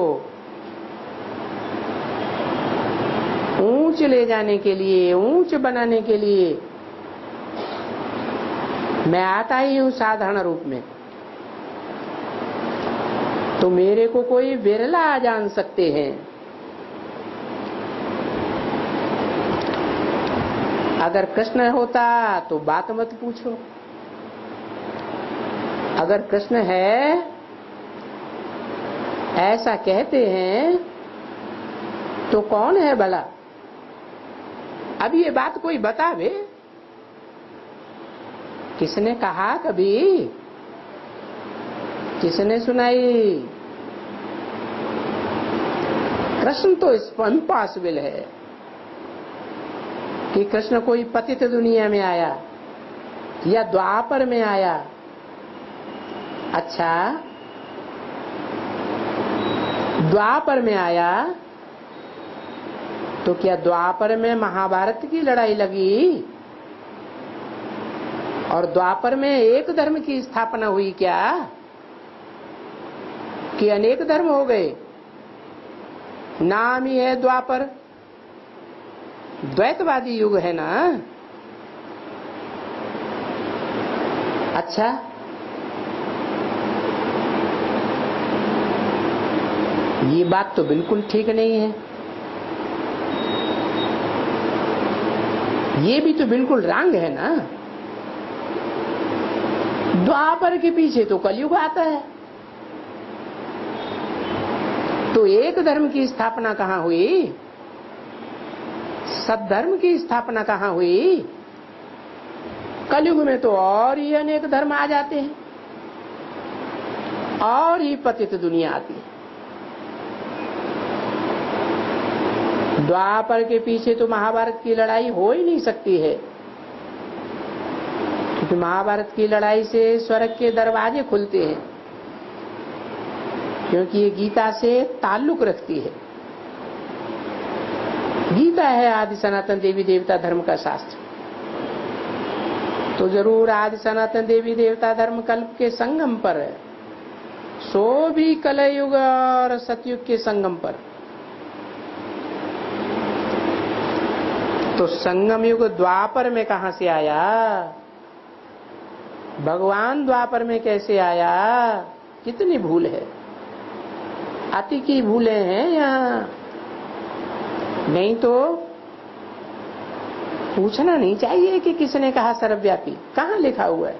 Speaker 1: ऊंच ले जाने के लिए, ऊंच बनाने के लिए। मैं आता ही हूं साधारण रूप में, तो मेरे को कोई विरला जान सकते हैं। अगर कृष्ण होता तो बात मत पूछो। अगर कृष्ण है ऐसा कहते हैं तो कौन है भला? अब ये बात कोई बतावे, किसने कहा कभी? किसने सुनाई? कृष्ण तो इम्पॉसिबल है कि कृष्ण कोई पतित दुनिया में आया या द्वापर में आया। अच्छा, द्वापर में आया तो क्या द्वापर में महाभारत की लड़ाई लगी और द्वापर में एक धर्म की स्थापना हुई क्या, कि अनेक धर्म हो गए? नाम ही है द्वापर, द्वैतवादी युग है ना। अच्छा, ये बात तो बिल्कुल ठीक नहीं है। ये भी तो बिल्कुल रंग है ना। द्वापर के पीछे तो कलयुग आता है, तो एक धर्म की स्थापना कहां हुई? सद्धर्म की स्थापना कहां हुई? कलयुग में तो और ही अनेक धर्म आ जाते हैं, और ही पतित दुनिया आती है। द्वापर के पीछे तो महाभारत की लड़ाई हो ही नहीं सकती है, क्योंकि महाभारत की लड़ाई से स्वर्ग के दरवाजे खुलते हैं, क्योंकि ये गीता से ताल्लुक रखती है। गीता है आदि सनातन देवी देवता धर्म का शास्त्र, तो जरूर आदि सनातन देवी देवता धर्म कल्प के संगम पर है, सो भी कलयुग और सतयुग के संगम पर। तो संगम युग द्वापर में कहां से आया? भगवान द्वापर में कैसे आया? कितनी भूल है, अति की भूलें हैं यहाँ। नहीं तो पूछना नहीं चाहिए कि किसने कहा सर्वव्यापी, कहां लिखा हुआ है?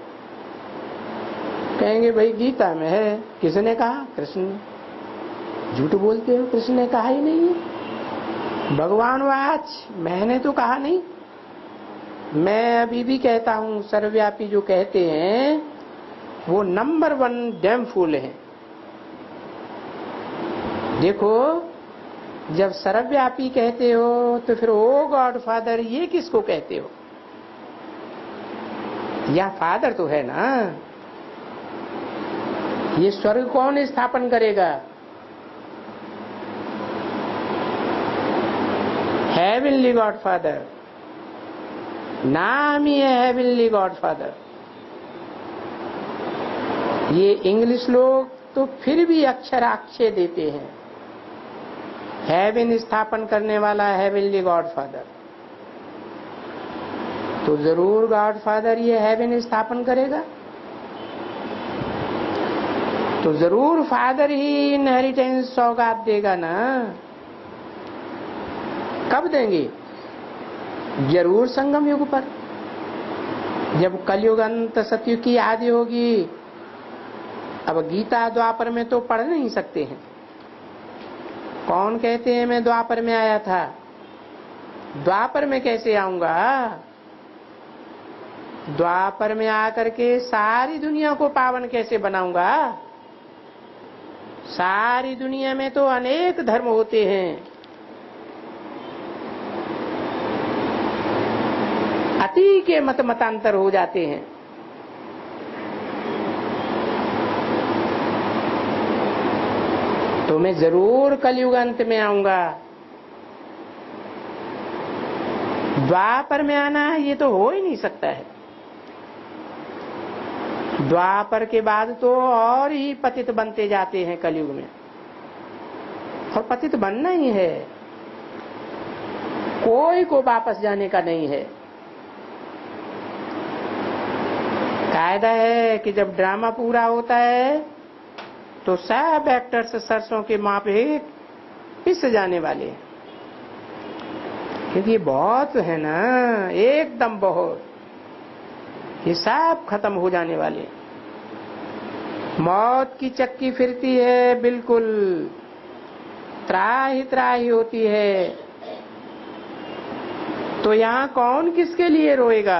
Speaker 1: कहेंगे भाई गीता में है। किसने कहा? कृष्ण ने। झूठ बोलते हो, कृष्ण ने कहा ही नहीं है। भगवान वाच, मैंने तो कहा नहीं। मैं अभी भी कहता हूं सर्वव्यापी जो कहते हैं वो नंबर 1 डैम फूल है। देखो, जब सर्वव्यापी कहते हो तो फिर ओ गॉड फादर ये किसको कहते हो? या फादर तो है ना। ये स्वर्ग कौन स्थापन करेगा? हेवनली गॉड फादर, नाम ही है हेवनली गॉड फादर। ये इंग्लिश लोग तो फिर भी अक्षराक्षय देते हैं, हेवन स्थापन करने वाला हेवनली गॉड फादर। तो जरूर गॉड फादर ये हेवन स्थापन करेगा। तो जरूर फादर ही इनहेरिटेंस सौगात देगा ना। कब देंगे? जरूर संगम युग पर, जब कलयुग अंत सतयुग की आदि होगी। अब गीता द्वापर में तो पढ़ नहीं सकते हैं। कौन कहते हैं मैं द्वापर में आया था? द्वापर में कैसे आऊंगा? द्वापर में आकर के सारी दुनिया को पावन कैसे बनाऊंगा? सारी दुनिया में तो अनेक धर्म होते हैं, अति के मत मतांतर हो जाते हैं। तो मैं जरूर कलयुग अंत में आऊंगा। द्वापर में आना ये तो हो ही नहीं सकता है। द्वापर के बाद तो और ही पतित बनते जाते हैं कलयुग में, और पतित बनना ही है, कोई को वापस जाने का नहीं है। कायदा है कि जब ड्रामा पूरा होता है तो सब एक्टर्स सरसों के माँ पे पिस जाने वाले हैं, क्योंकि ये बहुत है ना, एकदम बहुत, ये सब खत्म हो जाने वाले। मौत की चक्की फिरती है, बिल्कुल त्राही त्राही होती है। तो यहाँ कौन किसके लिए रोएगा?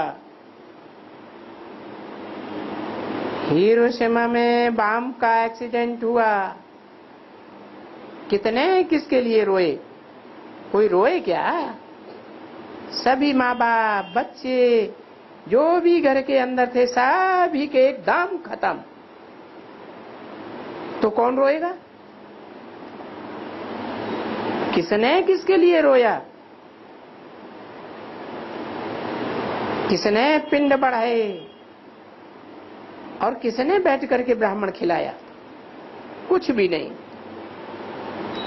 Speaker 1: हिरोशिमा में बम का एक्सीडेंट हुआ, कितने किसके लिए रोए? कोई रोए क्या? सभी माँ बाप, बच्चे, जो भी घर के अंदर थे, सभी के एकदम खत्म। तो कौन रोएगा? किसने किसके लिए रोया? किसने पिंड बढ़ाए और किसने बैठ करके ब्राह्मण खिलाया? कुछ भी नहीं।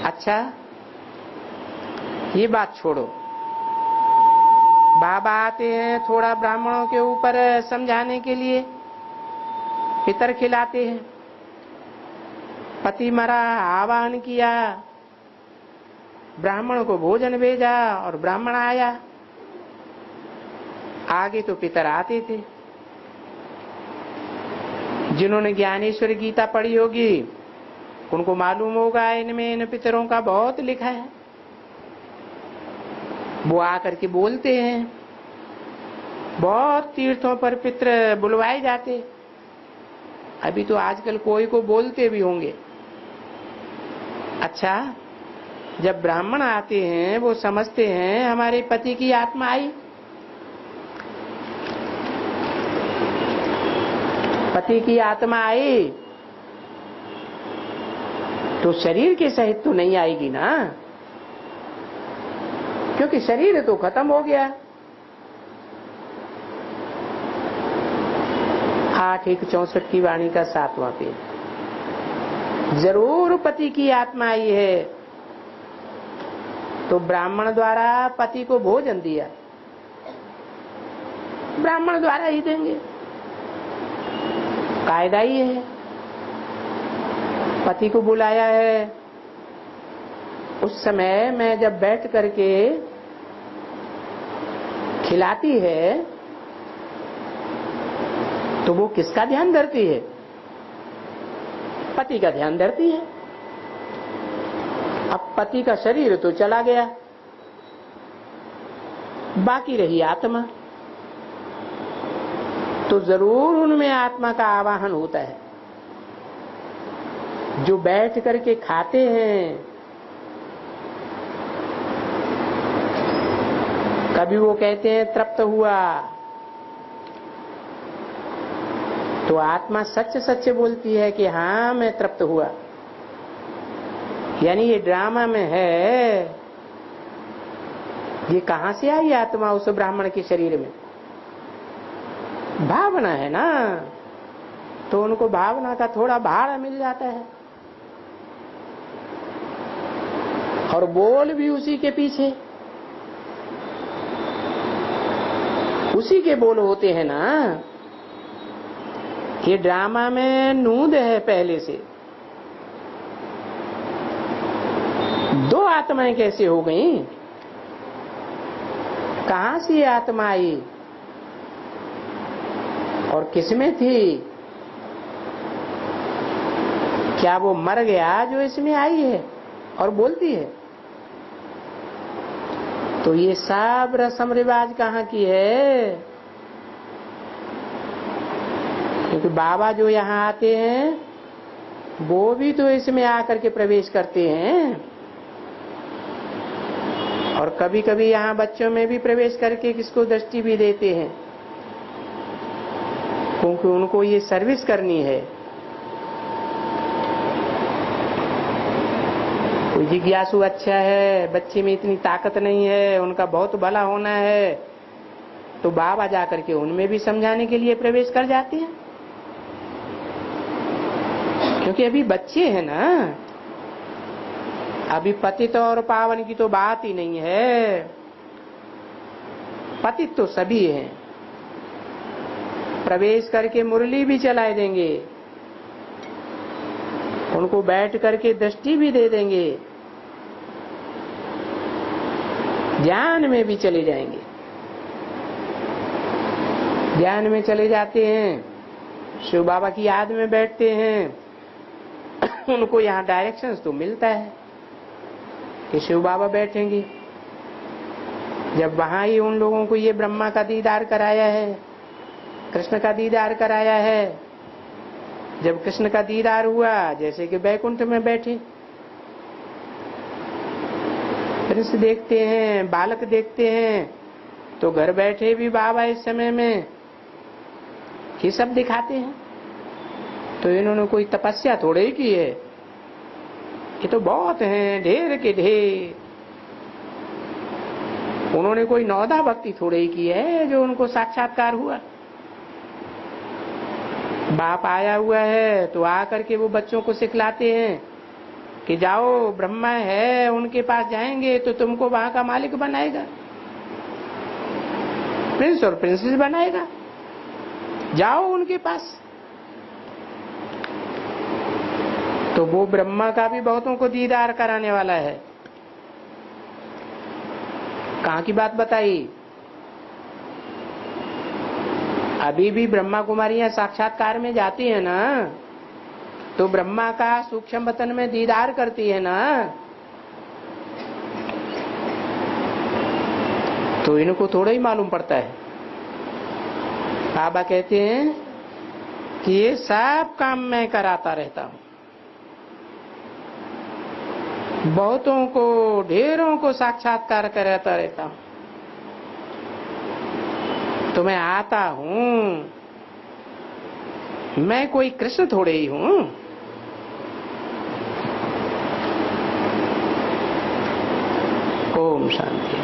Speaker 1: अच्छा, ये बात छोड़ो। बाबा आते हैं थोड़ा ब्राह्मणों के ऊपर समझाने के लिए, पितर खिलाते हैं। पति मरा, आह्वान किया, ब्राह्मण को भोजन भेजा और ब्राह्मण आया। आगे तो पितर आते थे। जिन्होंने ज्ञानेश्वरी गीता पढ़ी होगी उनको मालूम होगा, इनमें इन पितरों का बहुत लिखा है। वो आकर के बोलते हैं। बहुत तीर्थों पर पितर बुलवाए जाते। अभी तो आजकल कोई को बोलते भी होंगे। अच्छा, जब ब्राह्मण आते हैं वो समझते हैं हमारे पति की आत्मा आई। पति की आत्मा आई तो शरीर के सहित तो नहीं आएगी ना, क्योंकि शरीर तो खत्म हो गया। 8:1 की वाणी का 7वां पेज। जरूर पति की आत्मा आई है तो ब्राह्मण द्वारा पति को भोजन दिया, ब्राह्मण द्वारा ही देंगे, कायदा ही है। पति को बुलाया है, उस समय मैं जब बैठ करके खिलाती है तो वो किसका ध्यान धरती है? पति का ध्यान धरती है। अब पति का शरीर तो चला गया, बाकी रही आत्मा। तो जरूर उनमें आत्मा का आवाहन होता है। जो बैठ करके खाते हैं, कभी वो कहते हैं तृप्त हुआ, तो आत्मा सच सच बोलती है कि हाँ मैं तृप्त हुआ। यानी ये ड्रामा में है। ये कहां से आई आत्मा उस ब्राह्मण के शरीर में? भावना है ना, तो उनको भावना का थोड़ा भाड़ा मिल जाता है, और बोल भी उसी के पीछे, उसी के बोल होते हैं ना। ये ड्रामा में नूंद है पहले से, आत्माएं कैसे हो गई? कहां से ये आत्मा आई और किसमें थी? क्या वो मर गया जो इसमें आई है और बोलती है? तो ये सब रस्म रिवाज कहाँ की है? क्योंकि बाबा जो यहाँ आते हैं वो भी तो इसमें आकर के प्रवेश करते हैं, और कभी कभी यहाँ बच्चों में भी प्रवेश करके किसको दृष्टि भी देते हैं, क्योंकि उनको ये सर्विस करनी है। कोई जिज्ञासु अच्छा है, बच्चे में इतनी ताकत नहीं है, उनका बहुत भला होना है, तो बाबा जाकर के उनमें भी समझाने के लिए प्रवेश कर जाते हैं, क्योंकि अभी बच्चे हैं ना, अभी पतित और पावन की तो बात ही नहीं है। पतित तो सभी हैं, प्रवेश करके मुरली भी चला देंगे, उनको बैठ करके दृष्टि भी दे देंगे, ज्ञान में भी चले जाएंगे। ज्ञान में चले जाते हैं, शिव बाबा की याद में बैठते हैं, उनको यहाँ डायरेक्शंस तो मिलता है कि शिव बाबा बैठेंगे। जब वहां ही उन लोगों को ये ब्रह्मा का दीदार कराया है, कृष्ण का दीदार कराया है, जब कृष्ण का दीदार हुआ जैसे कि बैकुंठ में बैठे, प्रिंस देखते हैं, बालक देखते हैं, तो घर बैठे भी बाबा इस समय में ये सब दिखाते हैं। तो इन्होंने कोई तपस्या थोड़े ही की है, ये तो बहुत हैं, ढेर के ढेर। उन्होंने कोई नौदा भक्ति थोड़े ही की है जो उनको साक्षात्कार हुआ। बाप आया हुआ है तो आकर के वो बच्चों को सिखलाते हैं कि जाओ, ब्रह्मा है उनके पास जाएंगे तो तुमको वहां का मालिक बनाएगा, प्रिंस और प्रिंसेस बनाएगा, जाओ उनके पास। तो वो ब्रह्मा का भी बहुतों को दीदार कराने वाला है। कहाँ की बात बताई? अभी भी ब्रह्मा कुमारियां साक्षात्कार में जाती है ना, तो ब्रह्मा का सूक्ष्म वतन में दीदार करती है ना, तो इनको थोड़ा ही मालूम पड़ता है। बाबा कहते हैं कि ये सब काम मैं कराता रहता हूं, बहुतों को, ढेरों को साक्षात्कार कराता रहता हूं, तो मैं आता हूं, मैं कोई कृष्ण थोड़े ही हूं। ओम शांति।